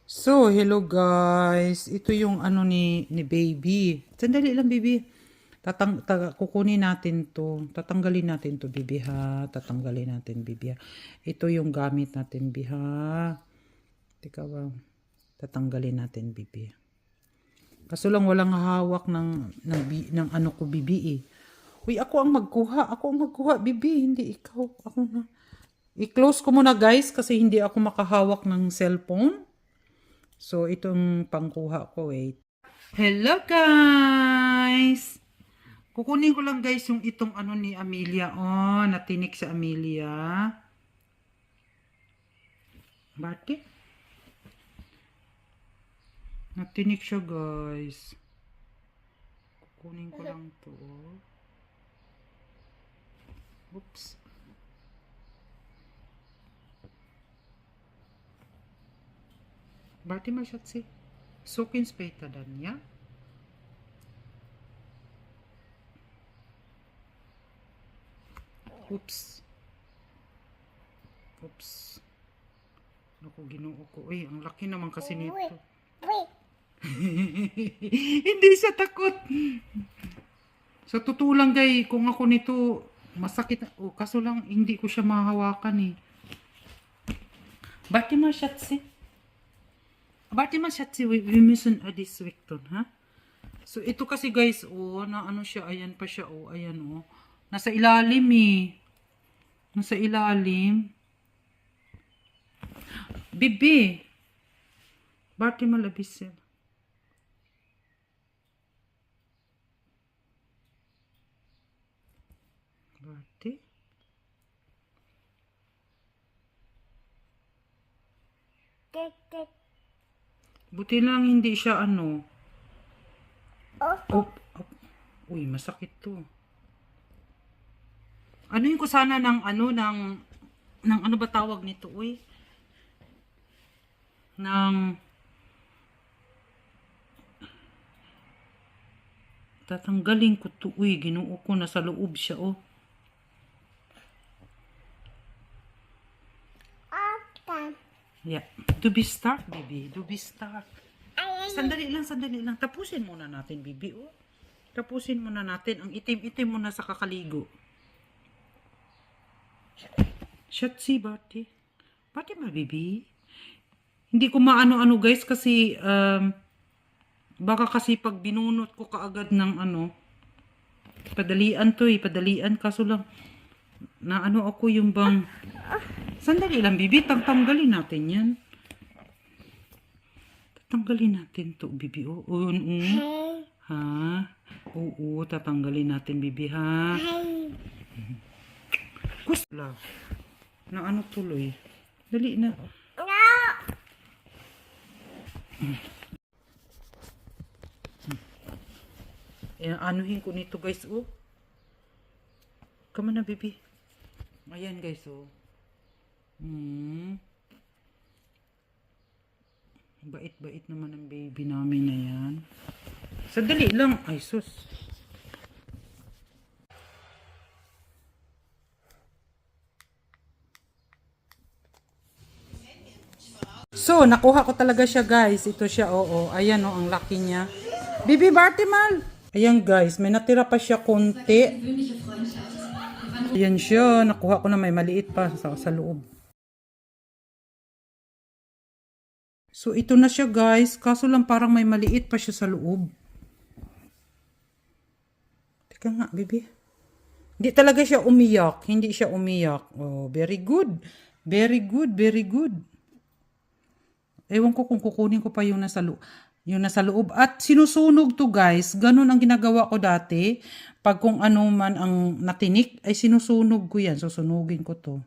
So, hello guys. Ito yung ano ni baby. Sandali lang, baby. Kukunin natin to. Tatanggalin natin to, baby ha. Tatanggalin natin, baby ha. Ito yung gamit natin, baby ha. Teka ba? Tatanggalin natin, baby. Kaso lang walang hawak ng ano ko, baby eh. Uy, ako ang magkuha. Ako ang magkuha, baby. Hindi ikaw. Ako na. I-close ko muna, guys, kasi hindi ako makahawak ng cellphone. So, itong pangkuha ko, wait. Hello, guys! Kukunin ko lang, guys, yung itong ano ni Amelia. Oh, natinik sa Amelia. Bakit? Natinik siya, guys. Kukunin ko lang to. Oops. Barty Mashatsi. Sukin speta dan ya. Oops. Oops. Naku, ginoo ko. Uy, ang laki naman kasi nito. Hindi siya takot. Sa totoo lang, guys, kung ako nito, masakit. Oh, kaso lang, hindi ko siya mahawakan eh. Barty Mashatsi. Warte mal, Schatzi, wir müssen das weg tun, ha? So, ito kasi guys, oh, na ano siya, ayan pa siya, oh, ayan, oh. Nasa ilalim, eh. Nasa ilalim. Bibi. Warte mal, bisschen. Warte. Buti lang hindi siya ano. Oh. Uy, masakit to. Ano yung ko sana ng ano ng ano ba tawag nito, uy? Tatanggalin ko to, uy, ginoo ko, nasa loob siya, oh. Yeah. Do be start, baby. Do be start. Sandali lang. Tapusin muna natin, baby. Oh. Tapusin muna natin. Ang itim-itim muna sa kakaligo. Shatsi, Barty. Barty ba, baby? Hindi ko maano-ano, guys, kasi, baka kasi pag binunot ko kaagad ng ano, padalian to eh. Padalian, kaso lang, na ano ako yung bang, sandali lang, bibi, tanggalin natin yan. Tatanggalin natin to, bibi, oh. Ha? Oo, tatanggalin natin, bibi, ha? Kusla. Na ano tuloy. Dali na. Anuhin ko nito, guys, oh. Come na, bibi. Ayan, guys, oh. Bait-bait naman ang baby namin na yan. Sandali lang. Ay, sus. So, nakuha ko talaga siya, guys. Ito siya, oo. Ayan, oh, ang laki niya. Bibi Bartimal! Ayan, guys. May natira pa siya konti. Ayan siya. Nakuha ko na, may maliit pa sa loob. So, ito na siya, guys. Kaso lang parang may maliit pa siya sa loob. Teka nga, baby. Hindi talaga siya umiyak. Hindi siya umiyak. Oh, very good. Very good, very good. Ewan ko kung kukunin ko pa yung nasa loob. At sinusunog to, guys. Ganun ang ginagawa ko dati. Pag kung ano man ang natinik, ay sinusunog ko yan. Susunugin ko to.